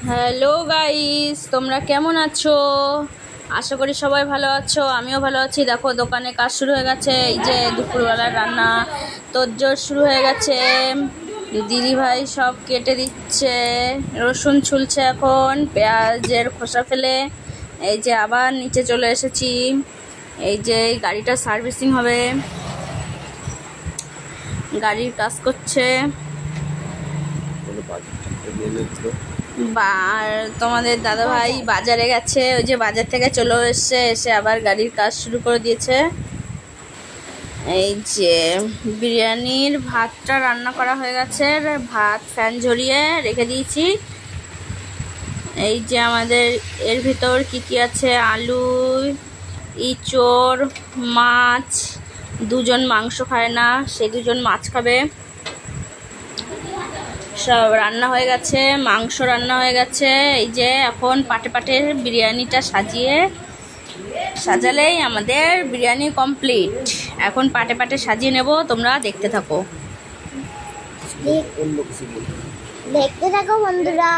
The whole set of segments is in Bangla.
হ্যালো গাইস, তোমরা কেমন আছো? আশা করি সবাই ভালো আছো। আমিও ভালো আছি। দেখো, দোকানে কাজ শুরু হয়ে গেছে। এই যে দুপুরবেলার রান্না তোড়জোড় শুরু হয়ে গেছে। দিদি ভাই সব কেটে দিচ্ছে, রসুন ছুলছে এখন, পেঁয়াজের খোসা ফেলে। এই যে আবার নিচে চলে এসেছি। এই যে গাড়িটা সার্ভিসিং হবে, গাড়ির কাজ করছে। আর তোমাদের দাদা ভাই বাজারে গেছে, ওই যে বাজার থেকে চলে এসে আবার গাড়ির কাজ শুরু করে দিয়েছে। এই যে বিরিয়ানির ভাতটা রান্না করা হয়ে গেছে, ভাত ফ্যান ঝরিয়ে রেখে দিয়েছি। এই যে আমাদের এর ভিতর কি কি আছে: আলু, ইঁচড়, মাছ। দুজন মাংস খায় না, সে দুজন মাছ খাবে। সব রান্না হয়ে গেছে, মাংস রান্না হয়ে গেছে। এই যে এখন পাটে পাটে বিরিয়ানিটা সাজালেই আমাদের বিরিয়ানি কমপ্লিট। এখন পাটে পাটে সাজিয়ে নেব, তোমরা দেখতে থাকো বন্ধুরা।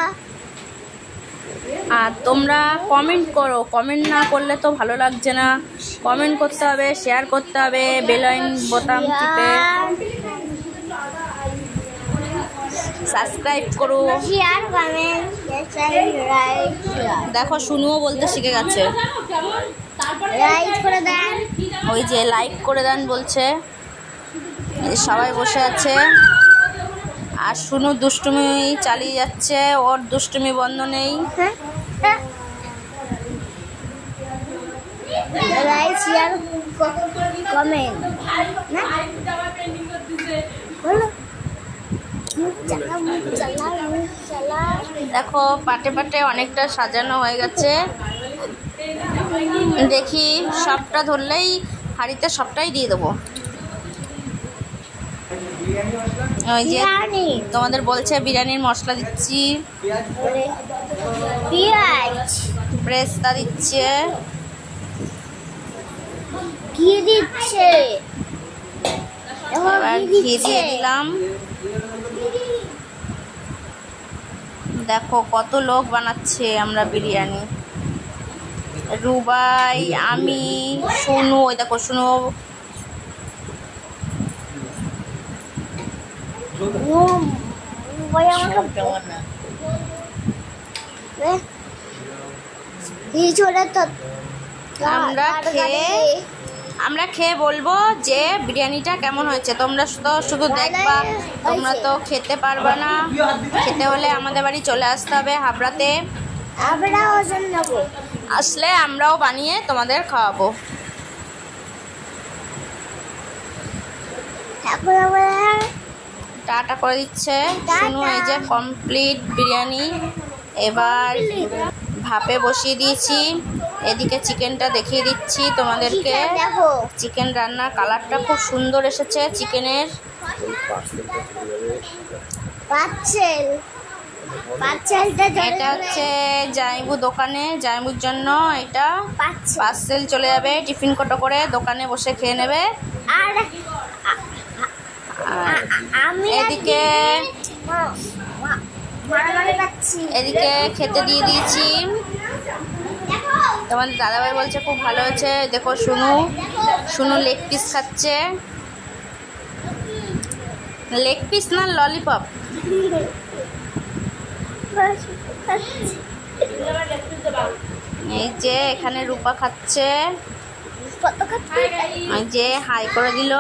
আর তোমরা কমেন্ট করো, কমেন্ট না করলে তো ভালো লাগছে না। কমেন্ট করতে হবে, শেয়ার করতে হবে, বেল আইকন বোতাম টিপে সাবস্ক্রাইব করো। দেখো, শুনুও বলতে শিখে গেছে। ওই যে লাইক করে দেন বলছে। সবাই বসে আছে আর শুনু দুষ্টুমি চালিয়ে যাচ্ছে, ওর দুষ্টুমি বন্ধ নেই। দেখো, পাটে পাটে অনেকটা সাজানো হয়ে গেছে। দেখি সবটা ধরলেই হাঁড়িতে সবটাই দিয়ে দেবো। ওই যে তোমাদের বলছে বিরিয়ানির মশলা দিচ্ছি, পেঁয়াজ পেস্তা দিচ্ছে, ঘি দিচ্ছে, এবার ঘি দিয়ে দিলাম। দেখো কত লোক বানাচ্ছে আমরা বিরিয়ানি। রুবাই, আমি, শুনু। ওই দেখো শুনু আমরা খেয়ে বলবো যে বিরিয়ানিটা কেমন হয়েছে। তোমরা তো শুধু দেখবা, তোমরা তো খেতে পারবে না। খেতে হলে আমাদের বাড়ি চলে আসতে হবে হাবড়াতে। আসলে আমরাও বানিয়ে তোমাদের খাওয়াবো। টাটা করে দিচ্ছে শুনু। এই যে কমপ্লিট বিরিয়ানি। এবার ভাপে বসিয়ে দিয়েছি। এদিকে চিকেনটা দেখিয়ে দিচ্ছি তোমাদেরকে। চিকেন রান্নার কালারটা খুব সুন্দর এসেছে চিকেনের। এটা হচ্ছে জাইবু দোকানে, জাইবুর জন্য এটা পার্সেল চলে যাবে টিফিন কোটো করে, দোকানে বসে খেয়ে নেবে। আর এদিকে খেতে দিয়ে দিয়েছি। তোমাদের দাদাভাই বলছে খুব ভালো হয়েছে। দেখো শুনু লেগ পিস খাচ্ছে। লেগ পিস না ললিপপ। এই যে এখানে রূপা খাচ্ছে। এই যে হাই করে দিল।